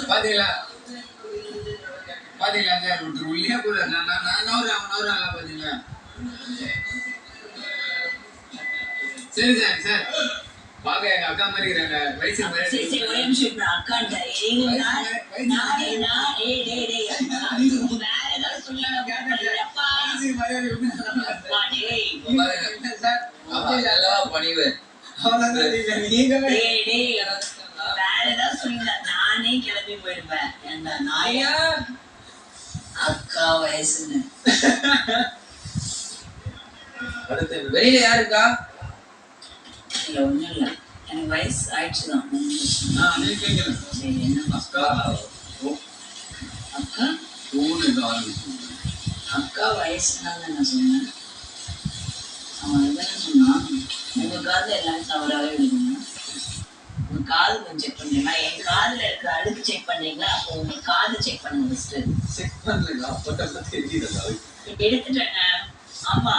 பாத்தீங்களா பாத்தீங்களா சார் ஒருத்தர் உள்ளே கூட நான் பாத்தீங்களா. சரி சார் சார் பாக்க எங்க அக்கா மாதிரி இருக்கிறாங்க வயசு பணிவு நானே கிளம்பி போயிருப்பேன். அக்கா வயசுன்னு வெளியில யாருக்கா? இல்ல ஒண்ணும் இல்ல, எனக்கு வயசு ஆயிடுச்சுதான். அக்கா வயசுனால நான் சொன்னேன். அவன் என்ன சொன்னான், உங்க காதுல எல்லாரும் தவறாவே விடுவாங்க, உங்க காது கொஞ்சம் செக் பண்றீங்களா, என் காதுல இருக்க அழுக்கு செக் பண்றீங்களா, அப்போ உங்க காது செக் பண்ணுங்க ஃபர்ஸ்ட். செக் பண்ணல எடுத்துட்டேங்க. ஆமா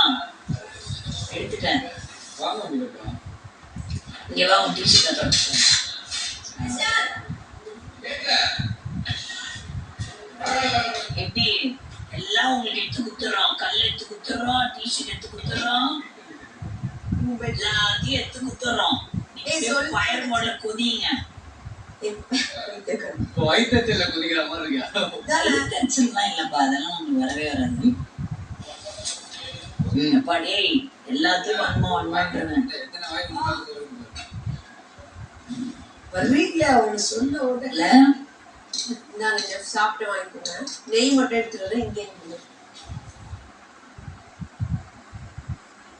எடுத்துட்டேன். இங்க வா, உன் டிஷர்ட் எப்படி எல்லாம் உங்களுக்கு எடுத்து குத்துறோம், கல் எடுத்து குத்துறோம், டிஷர்ட் எடுத்து குத்துறோம், எல்லாத்தையும் எடுத்து குத்துறோம். ஃபயர் மோட்ல குதிங்க. வயிற்றுல குதிக்கிற மாதிரி இருக்கா? டென்ஷன்லாம் இல்லப்பா, அதெல்லாம் உங்களுக்கு வரவே வராது. அப்பாடே எல்லாத்தையும் வன்மான்றேன். வீட்டுல அவங்க சொன்ன உடனே நாங்க சாப்பிட்டு வாங்கிக்கோங்க, நெய் மட்டும் எடுத்துட்டு இங்கே